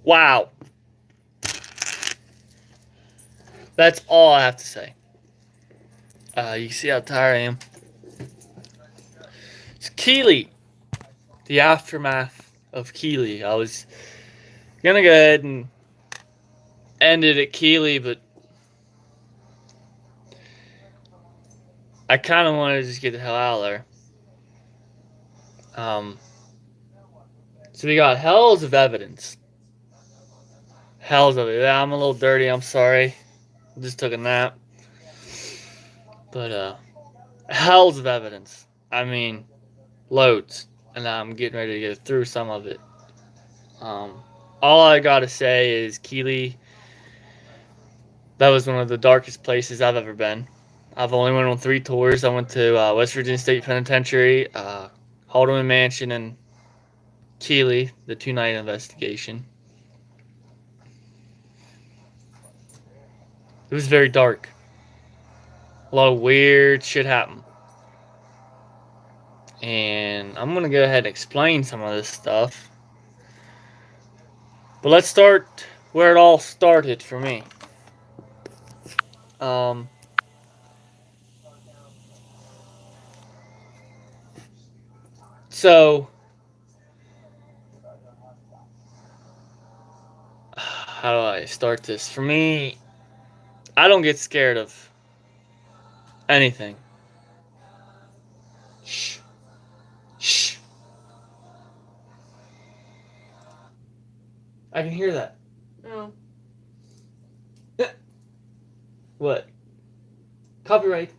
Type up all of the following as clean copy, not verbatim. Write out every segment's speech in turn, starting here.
Wow. That's all I have to say. You see how tired I am. It's Keighley. The aftermath of Keighley. I was gonna go ahead and end it at Keighley, but I kind of wanted to just get the hell out of there. So we got hells of evidence. Hells of it. Yeah, I'm a little dirty. I'm sorry. I just took a nap. But hells of evidence. I mean, loads, and I'm getting ready to get through some of it. All I gotta say is Keighley. That was one of the darkest places I've ever been. I've only went on 3 tours. I went to West Virginia State Penitentiary, Haldeman Mansion, and Keighley, the 2-night investigation. It was very dark. A lot of weird shit happened. And I'm going to go ahead and explain some of this stuff. But let's start where it all started for me. So, how do I start this? For me, I don't get scared of anything. Shh. Shh. I can hear that. No. What? Copyright.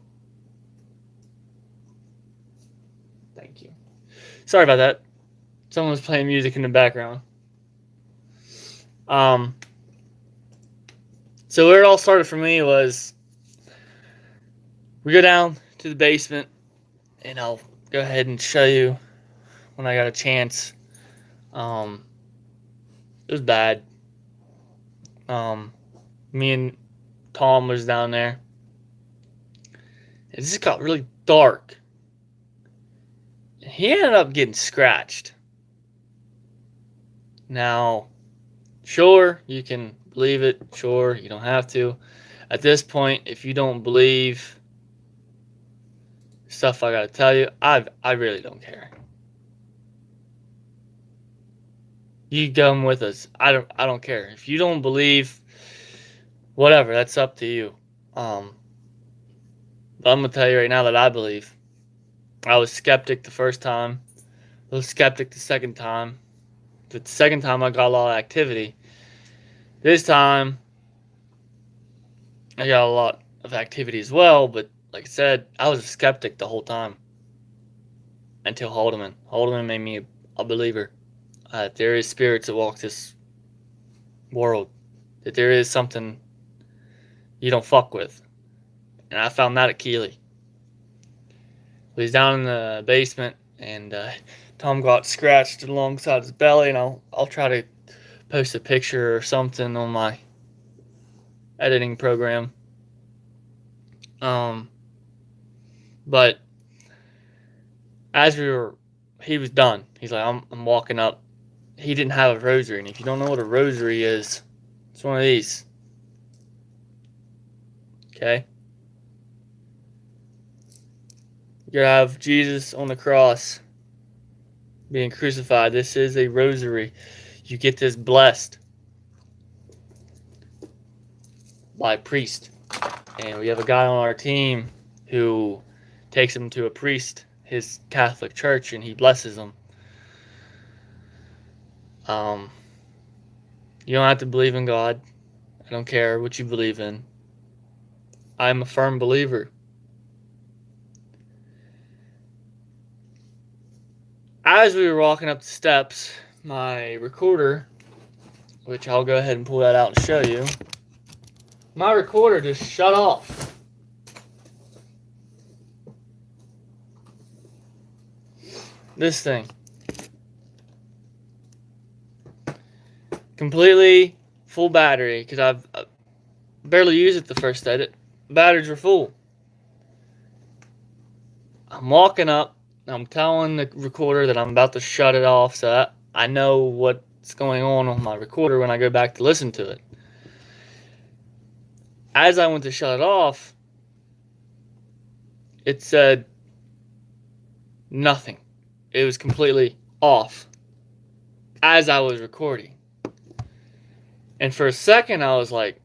Thank you. Sorry about that. Someone was playing music in the background. So where it all started for me was we go down to the basement, and I'll go ahead and show you when I got a chance. It was bad. Me and Tom was down there. It just got really dark. He ended up getting scratched. Now, sure, you can believe it. Sure, you don't have to. At this point, if you don't believe stuff I gotta tell you, I really don't care. You come with us. I don't care. If you don't believe, whatever, that's up to you. But I'm gonna tell you right now that I believe. I was skeptic the first time. I was skeptic the second time. The second time I got a lot of activity. This time I got a lot of activity as well, but like I said, I was a skeptic the whole time. Until Haldeman. Haldeman made me a believer. That there is spirits that walk this world. That there is something you don't fuck with. And I found that at Keighley. He's down in the basement, and Tom got scratched alongside his belly, and I'll try to post a picture or something on my editing program. But as he was done. He's like, I'm walking up. He didn't have a rosary, and if you don't know what a rosary is, it's one of these. Okay? You have Jesus on the cross being crucified. This is a rosary. You get this blessed by a priest. And we have a guy on our team who takes him to a priest, his Catholic church, and he blesses them. You don't have to believe in God. I don't care what you believe in. I'm a firm believer. As we were walking up the steps, my recorder, which I'll go ahead and pull that out and show you, my recorder just shut off. This thing. Completely full battery, because I've barely used it the first edit. Batteries were full. I'm walking up. I'm telling the recorder that I'm about to shut it off, so I know what's what's going on my recorder when I go back to listen to it. As I went to shut it off, it said nothing. It was completely off as I was recording. And for a second, I was like,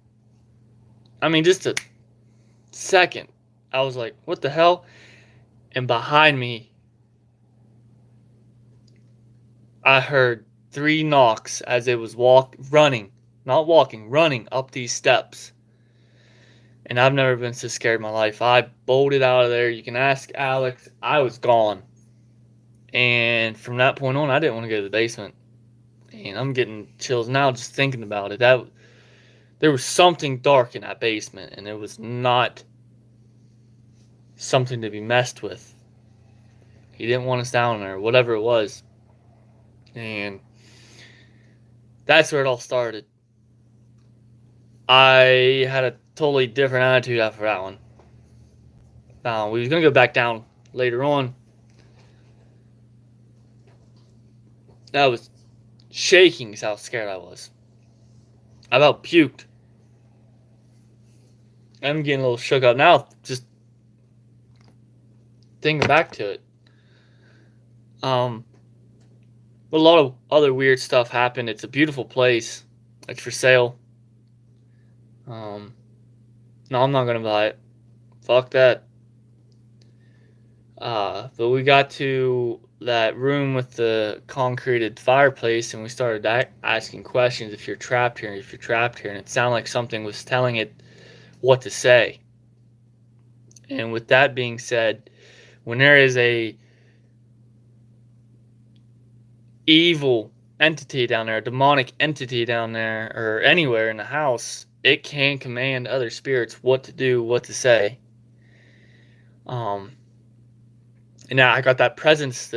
just a second, I was like, what the hell? And behind me, I heard 3 knocks as it was running up these steps. And I've never been so scared in my life. I bolted out of there. You can ask Alex. I was gone. And from that point on, I didn't want to go to the basement. And I'm getting chills now just thinking about it. There was something dark in that basement, and it was not something to be messed with. He didn't want us down there, whatever it was. And that's where it all started. I had a totally different attitude after that one. We was going to go back down later on. I was shaking is how scared I was. I about puked. I'm getting a little shook up now, just thinking back to it. But a lot of other weird stuff happened. It's a beautiful place. It's for sale. No, I'm not gonna buy it. Fuck that. But we got to that room with the concreted fireplace, and we started asking questions. If you're trapped here, and it sounded like something was telling it what to say. And with that being said, when there is a evil entity down there, a demonic entity down there, or anywhere in the house, it can command other spirits what to do, what to say. And now I got that presence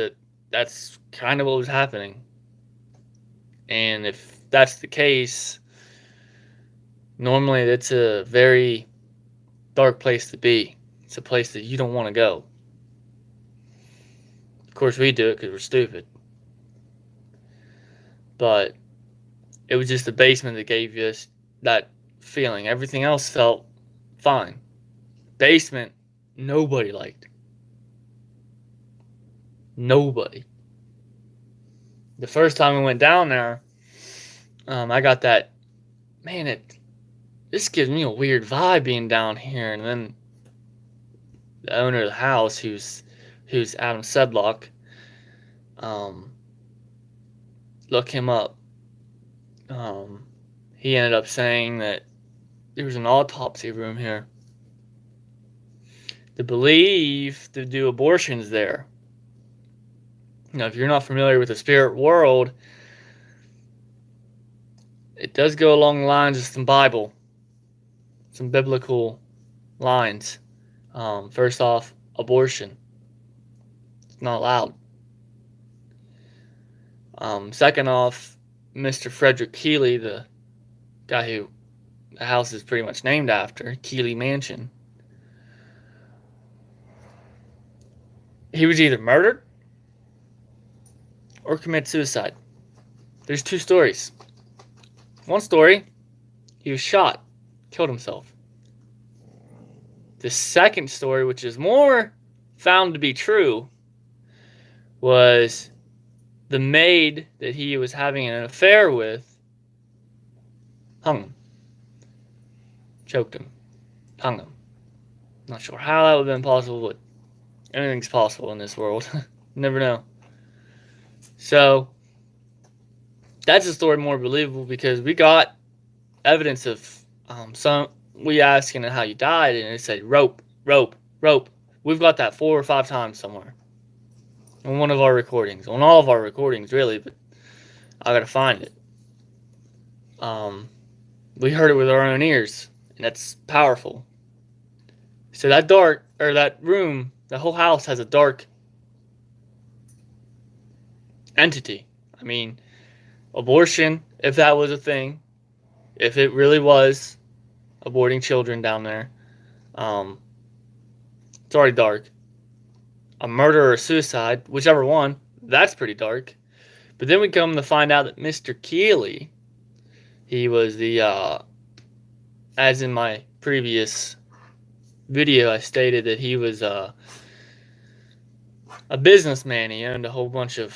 that's kind of what was happening. And if that's the case, normally it's a very dark place to be. It's a place that you don't want to go. Of course, we do it because we're stupid. But it was just the basement that gave you that feeling. Everything else felt fine. Basement, nobody liked. Nobody. The first time we went down there, I got that, man, this gives me a weird vibe being down here. And then the owner of the house, who's Adam Sedlock, look him up. He ended up saying that there was an autopsy room here. They believe to do abortions there. Now, if you're not familiar with the spirit world, it does go along the lines of some biblical lines. First off, abortion. It's not allowed. Second off, Mr. Frederick Keighley, the guy who the house is pretty much named after, Keighley Mansion, he was either murdered or committed suicide. There's 2 stories. One story, he was shot, killed himself. The second story, which is more found to be true, was the maid that he was having an affair with hung him. Choked him. Hung him. Not sure how that would have been possible, but anything's possible in this world. Never know. So, that's a story more believable because we got evidence of we asking how you died, and it said rope, rope, rope. We've got that 4 or 5 times somewhere. On one of our recordings. On all of our recordings, really, but I gotta find it. We heard it with our own ears, and that's powerful. So that room, the whole house has a dark entity. I mean, abortion, if that was a thing, if it really was aborting children down there, it's already dark. A murder or a suicide, whichever one, that's pretty dark. But then we come to find out that Mr. Keighley, he was the, as in my previous video, I stated that he was a businessman. He owned a whole bunch of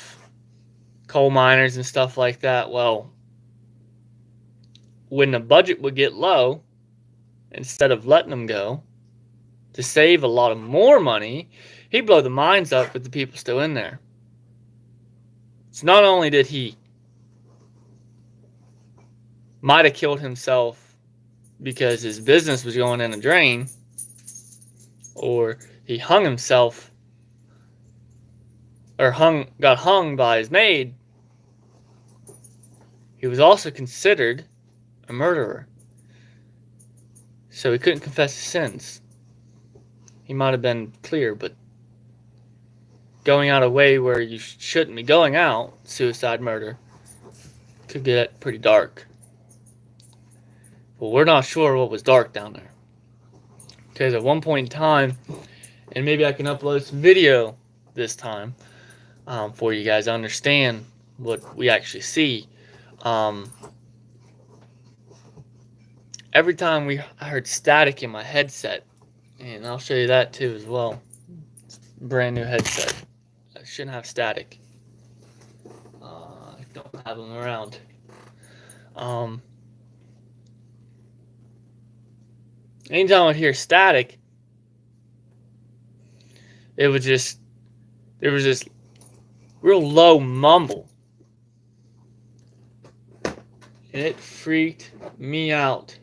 coal miners and stuff like that. Well, when the budget would get low, instead of letting them go, to save a lot of more money, he'd blow the mines up with the people still in there. So not only did he might have killed himself because his business was going in a drain, or he hung himself, or got hung by his maid, he was also considered a murderer. So he couldn't confess his sins. He might have been clear, but going out a way where you shouldn't be going out, suicide murder, could get pretty dark. Well, we're not sure what was dark down there. Because at one point in time, and maybe I can upload some video this time for you guys to understand what we actually see. Every time I heard static in my headset, and I'll show you that too as well. It's a brand new headset. I shouldn't have static. I don't have them around. Anytime I'd hear static, there was this real low mumble, and it freaked me out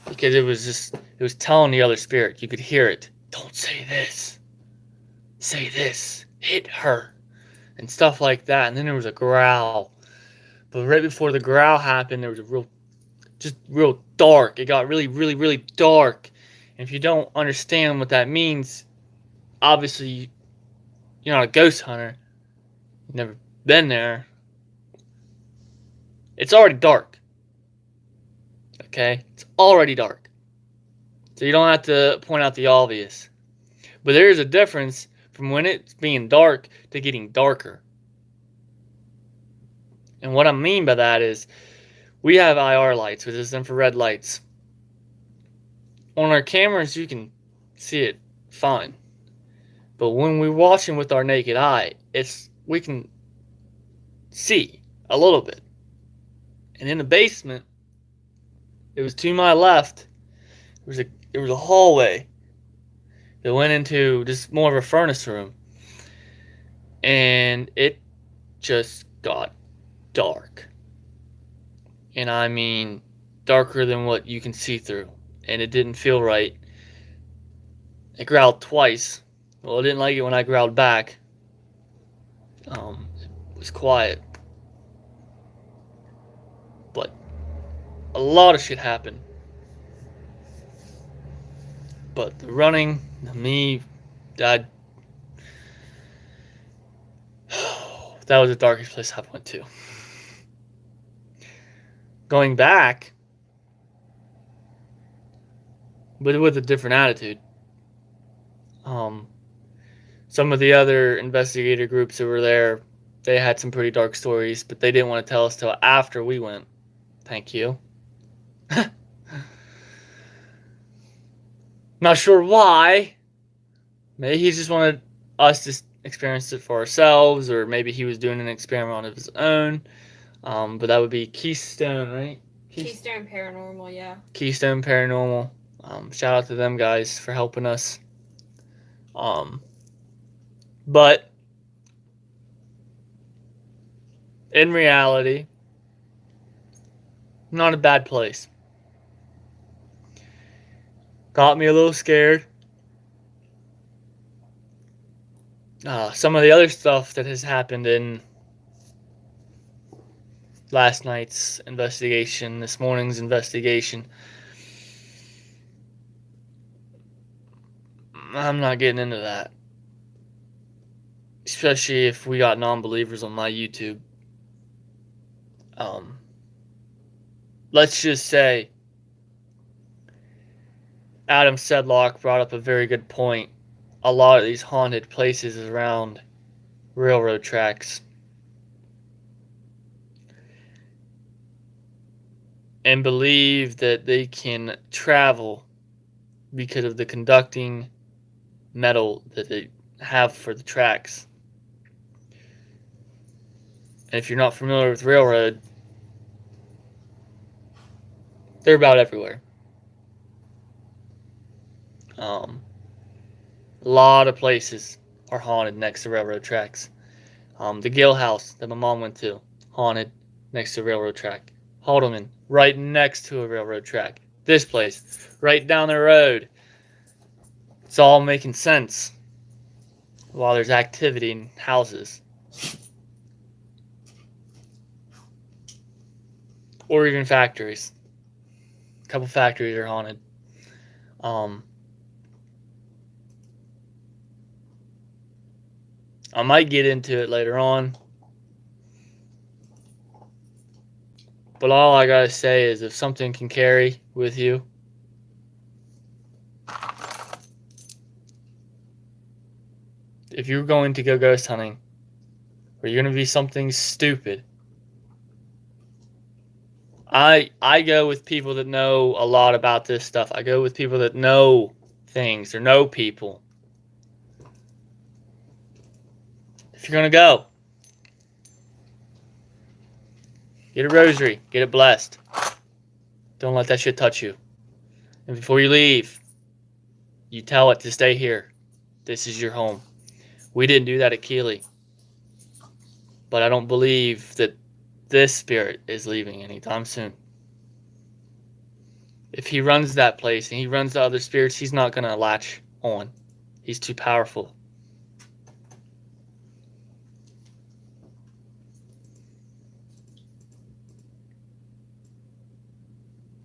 because it was telling the other spirit. You could hear it. Don't say this. Say this. Hit her, and stuff like that. And then there was a growl, but right before the growl happened, there was a real dark. It got really, really, really dark. And if you don't understand what that means, obviously you're not a ghost hunter. You've never been there. It's already dark. Okay? It's already dark. So you don't have to point out the obvious. But there is a difference from when it's being dark to getting darker. And what I mean by that is, we have IR lights, which is infrared lights. On our cameras, you can see it fine. But when we're watching with our naked eye, we can see a little bit. And in the basement, it was to my left, there was a hallway that went into just more of a furnace room. And it just got dark. And I mean darker than what you can see through. And it didn't feel right. It growled twice. Well, I didn't like it when I growled back. It was quiet. But a lot of shit happened. But the running, me, that was the darkest place I went to. Going back, but with a different attitude. Some of the other investigator groups that were there, they had some pretty dark stories, but they didn't want to tell us till after we went. Thank you. Not sure why. Maybe he just wanted us to experience it for ourselves, or maybe he was doing an experiment of his own. But that would be Keystone, right? Keystone Paranormal, yeah. Keystone Paranormal. Shout out to them guys for helping us. But in reality, not a bad place. Got me a little scared. Some of the other stuff that has happened in last night's investigation, this morning's investigation, I'm not getting into that. Especially if we got non-believers on my YouTube. Let's just say Adam Sedlock brought up a very good point. A lot of these haunted places around railroad tracks and believe that they can travel because of the conducting metal that they have for the tracks. And if you're not familiar with railroad, they're about everywhere. A lot of places are haunted next to railroad tracks. The Gill House that my mom went to, haunted next to a railroad track. Haldeman, right next to a railroad track. This place, right down the road. It's all making sense while there's activity in houses. Or even factories. A couple factories are haunted. I might get into it later on. But all I gotta say is if something can carry with you, if you're going to go ghost hunting, or you're going to be something stupid, I go with people that know a lot about this stuff. I go with people that know things or know people. If you're going to go, get a rosary, get it blessed. Don't let that shit touch you. And before you leave, you tell it to stay here. This is your home. We didn't do that at Keighley. But I don't believe that this spirit is leaving anytime soon. If he runs that place and he runs the other spirits, he's not going to latch on. He's too powerful.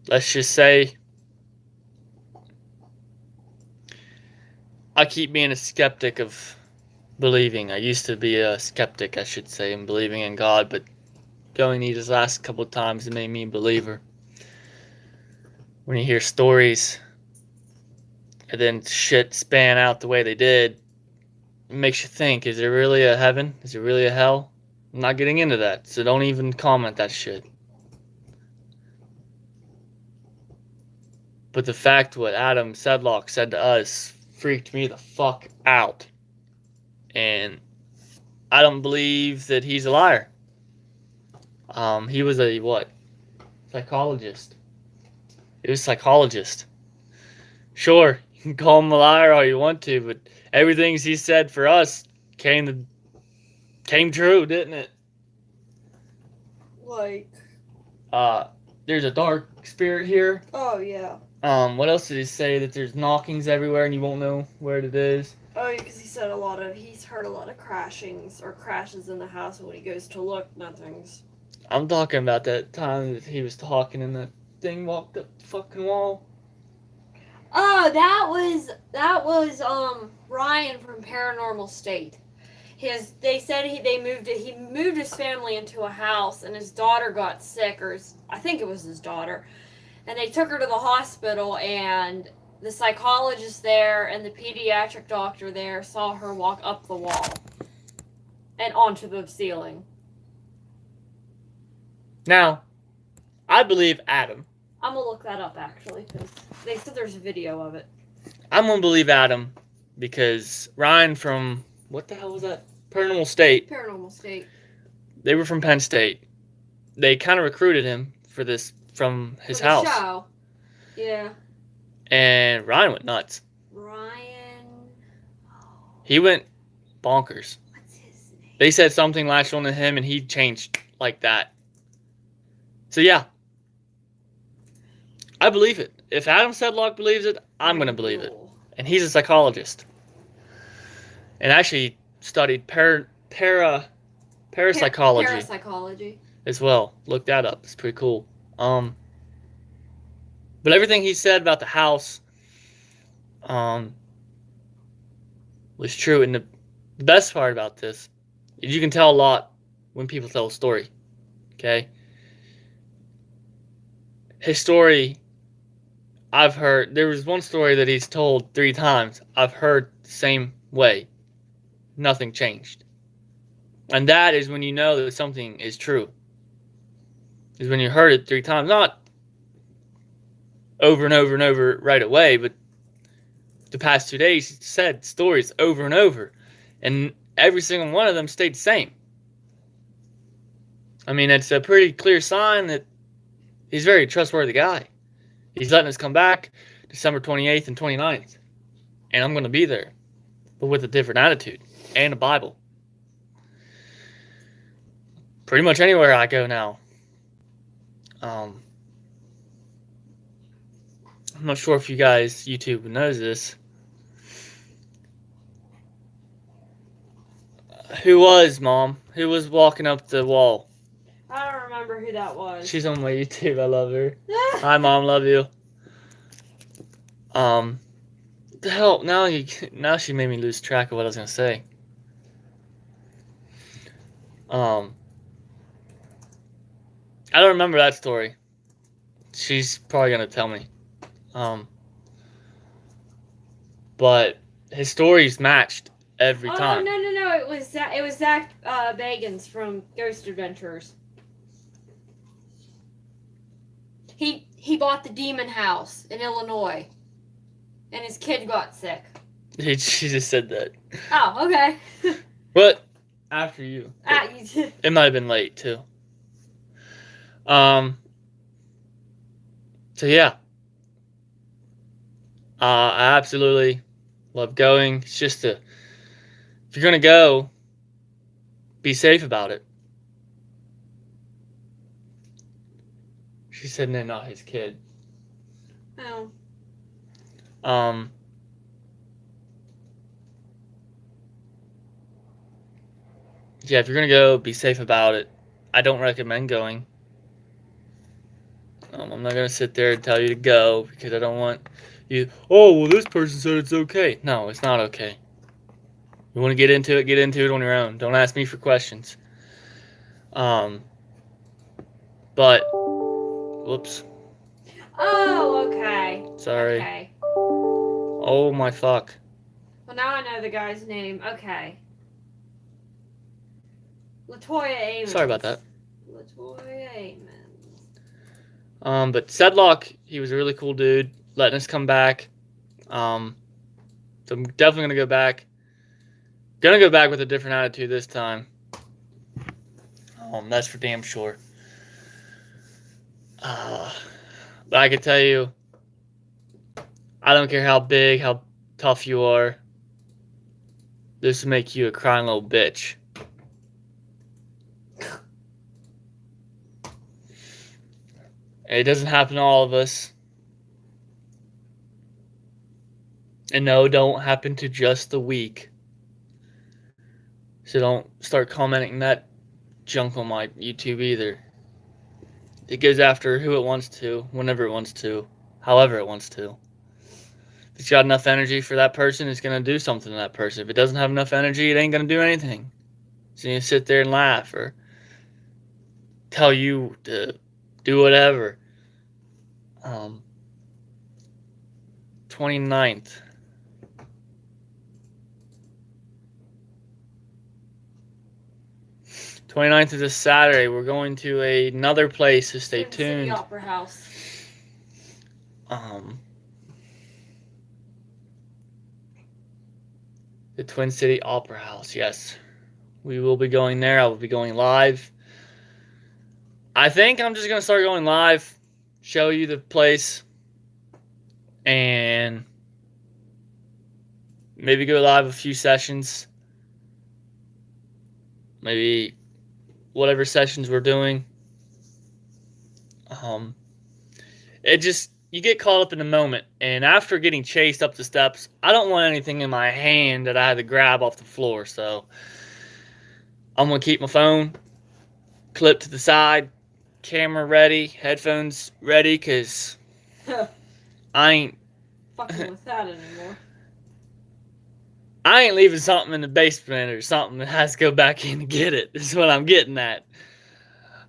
Let's just say I keep being a skeptic of believing. I used to be a skeptic, I should say, in believing in God, but going these last couple of times it made me a believer. When you hear stories and then shit span out the way they did, it makes you think, is there really a heaven? Is there really a hell? I'm not getting into that, so don't even comment that shit. But the fact what Adam Sedlock said to us freaked me the fuck out. And I don't believe that he's a liar. He was a what? Psychologist. He was a psychologist. Sure, you can call him a liar all you want to, but everything he said for us came true, didn't it? Like, there's a dark spirit here. oh yeah. What else did he say? That there's knockings everywhere and you won't know where it is. Oh, because he's heard a lot of crashings or crashes in the house, and when he goes to look, nothing's. I'm talking about that time that he was talking and that thing walked up the fucking wall. Oh, that was Ryan from Paranormal State. They said he moved his family into a house, and his daughter got sick, or I think it was his daughter, and they took her to the hospital, and the psychologist there and the pediatric doctor there saw her walk up the wall and onto the ceiling. Now, I believe Adam. I'm gonna look that up actually, because they said there's a video of it. I'm gonna believe Adam because Ryan from what the hell was that? Paranormal State. Paranormal State. They were from Penn State. They kind of recruited him for this from his For the house. show. Yeah. And Ryan went nuts. Ryan. He went bonkers. What's his name? They said something latched onto him and he changed like that. So yeah. I believe it. If Adam Sedlock believes it, I'm going to believe it. And he's a psychologist. And actually studied parapsychology Parapsychology. as well. Look that up. It's pretty cool. But everything he said about the house was true. And the best part about this is you can tell a lot when people tell a story. Okay? His story, I've heard, there was one story that he's told 3 times. I've heard the same way. Nothing changed. And that is when you know that something is true. Is when you heard it 3 times. Not over and over and over right away, but the past 2 days he said stories over and over. And every single one of them stayed the same. I mean, it's a pretty clear sign that he's a very trustworthy guy. He's letting us come back December 28th and 29th. And I'm going to be there. But with a different attitude. And a Bible. Pretty much anywhere I go now. I'm not sure if you guys, YouTube knows this. Who was, Mom? Who was walking up the wall? I don't remember who that was. She's on my YouTube. I love her. Hi, Mom. Love you. The hell? Now she made me lose track of what I was gonna say. I don't remember that story. She's probably gonna tell me. But his stories matched every time. No. It was Zach Bagans from Ghost Adventures. He bought the demon house in Illinois, and his kid got sick. She just said that. Oh, okay. But after you. You did. It might have been late too. So yeah. I absolutely love going. It's just if you're gonna go, be safe about it. She said, no, not his kid. Oh. Yeah, if you're gonna go, be safe about it. I don't recommend going. I'm not gonna sit there and tell you to go because I don't want you. Oh, well, this person said it's okay. No, it's not okay. You want to get into it on your own. Don't ask me for questions. But, whoops. Oh, okay. Sorry. Okay. Oh my fuck. Well, now I know the guy's name. Okay. Latoya Amons. Sorry about that. Latoya Amons. But Sedlock, he was a really cool dude, letting us come back. So I'm definitely gonna go back. Gonna go back with a different attitude this time. That's for damn sure. But I can tell you, I don't care how big, how tough you are. This will make you a crying little bitch. It doesn't happen to all of us. And no, don't happen to just the weak. So don't start commenting that junk on my YouTube either. It goes after who it wants to, whenever it wants to, however it wants to. If it's got enough energy for that person, it's going to do something to that person. If it doesn't have enough energy, it ain't going to do anything. So you sit there and laugh or tell you to do whatever. 29th. 29th is a Saturday. We're going to another place, so stay tuned. City Opera House. The Twin City Opera House, yes. We will be going there. I will be going live. I think I'm just going to start going live, show you the place, and maybe go live a few sessions. Maybe whatever sessions we're doing. You get caught up in the moment, and after getting chased up the steps, I don't want anything in my hand that I had to grab off the floor, so I'm going to keep my phone clipped to the side, camera ready, headphones ready, because I ain't fucking with that anymore. I ain't leaving something in the basement or something that has to go back in to get it. This is what I'm getting at.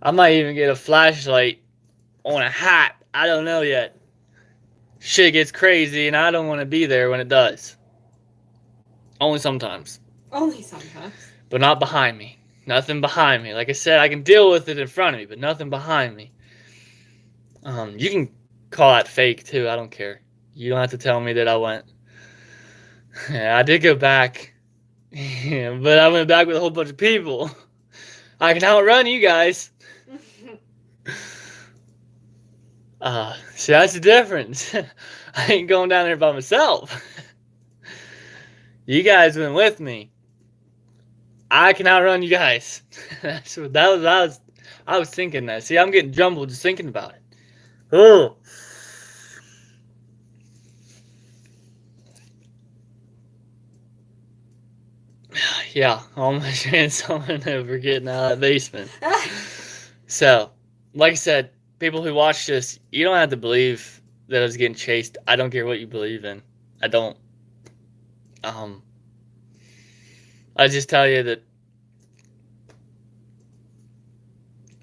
I might even get a flashlight on a hat. I don't know yet. Shit gets crazy, and I don't want to be there when it does. Only sometimes. Only sometimes. But not behind me. Nothing behind me. Like I said, I can deal with it in front of me, but nothing behind me. You can call that fake too. I don't care. You don't have to tell me that I went. Yeah, I did go back, yeah, but I went back with a whole bunch of people. I can outrun you guys. See, that's the difference. I ain't going down there by myself. You guys went with me. I can outrun you guys. That's what I was thinking that. See, I'm getting jumbled just thinking about it. Oh. Yeah, almost ran someone over getting out of that basement. So, like I said, people who watch this, you don't have to believe that I was getting chased. I don't care what you believe in. I don't. I just tell you that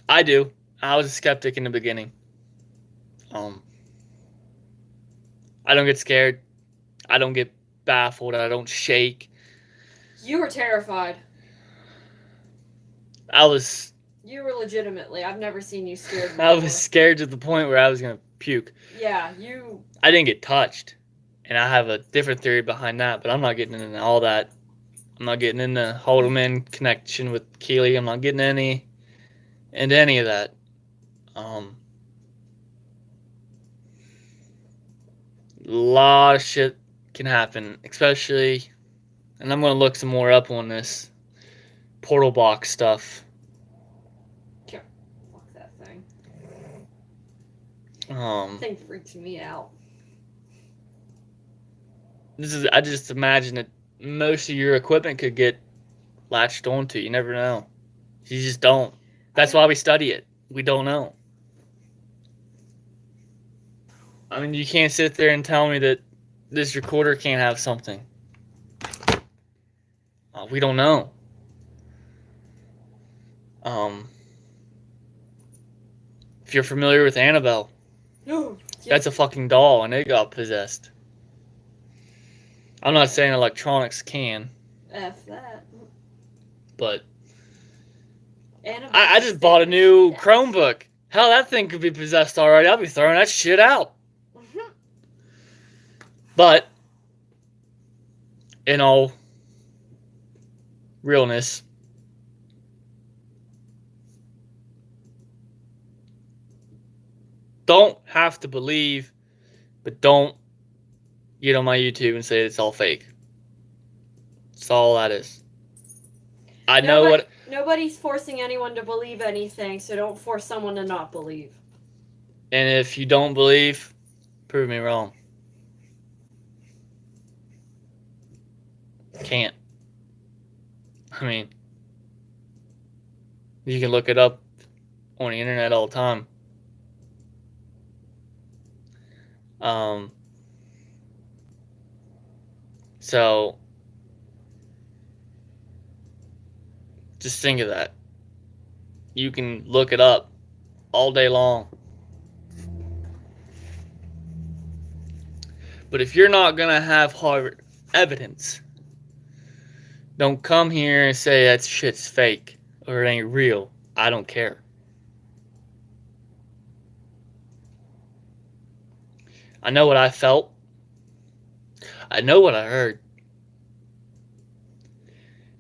I do. I was a skeptic in the beginning. I don't get scared. I don't get baffled. I don't shake. You were terrified. You were legitimately. I've never seen you scared before. I was scared to the point where I was gonna puke. Yeah, you. I didn't get touched, and I have a different theory behind that. But I'm not getting into all that. I'm not getting into Haldeman connection with Keighley. I'm not getting into any of that. A lot of shit can happen, especially, and I'm gonna look some more up on this portal box stuff. Yeah, fuck that thing. That thing freaks me out. I just imagine that most of your equipment could get latched onto. You never know. You just don't. That's why we study it. We don't know. I mean, you can't sit there and tell me that this recorder can't have something. We don't know. If you're familiar with Annabelle, that's a fucking doll, and it got possessed. I'm not saying electronics can. F that. But I just bought a new Chromebook. Hell, that thing could be possessed already. I'll be throwing that shit out. But in all realness, don't have to believe, but don't get on my YouTube and say it's all fake. That's all that is. I know what. Nobody's forcing anyone to believe anything, so don't force someone to not believe. And if you don't believe, prove me wrong. Can't. I mean, you can look it up on the internet all the time. So just think of that. You can look it up all day long. But if you're not going to have hard evidence, don't come here and say that shit's fake or it ain't real. I don't care. I know what I felt. I know what I heard.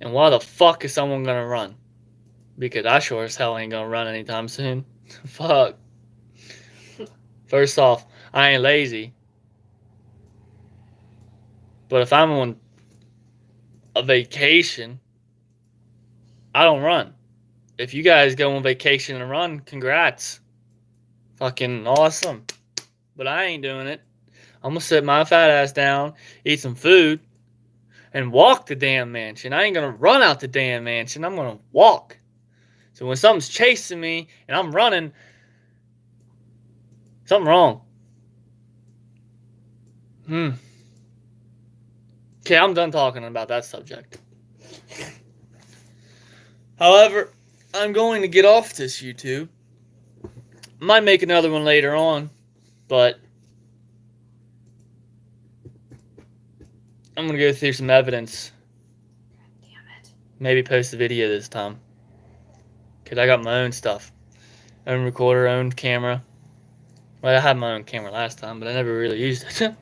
And why the fuck is someone gonna run? Because I sure as hell ain't gonna run anytime soon. Fuck. First off, I ain't lazy. But if I'm on a vacation, I don't run. If you guys go on vacation and run, congrats. Fucking awesome. But I ain't doing it. I'm gonna sit my fat ass down, eat some food, and walk the damn mansion. I ain't gonna run out the damn mansion. I'm gonna walk. So when something's chasing me and I'm running, something wrong. Okay, I'm done talking about that subject. However, I'm going to get off this YouTube. Might make another one later on, but I'm going to go through some evidence. Damn it. Maybe post a video this time. because I got my own stuff. Own recorder, own camera. Well, I had my own camera last time, but I never really used it.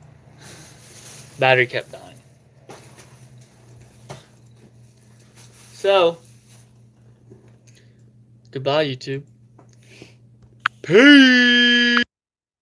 Battery kept dying. So, goodbye, YouTube. Peace!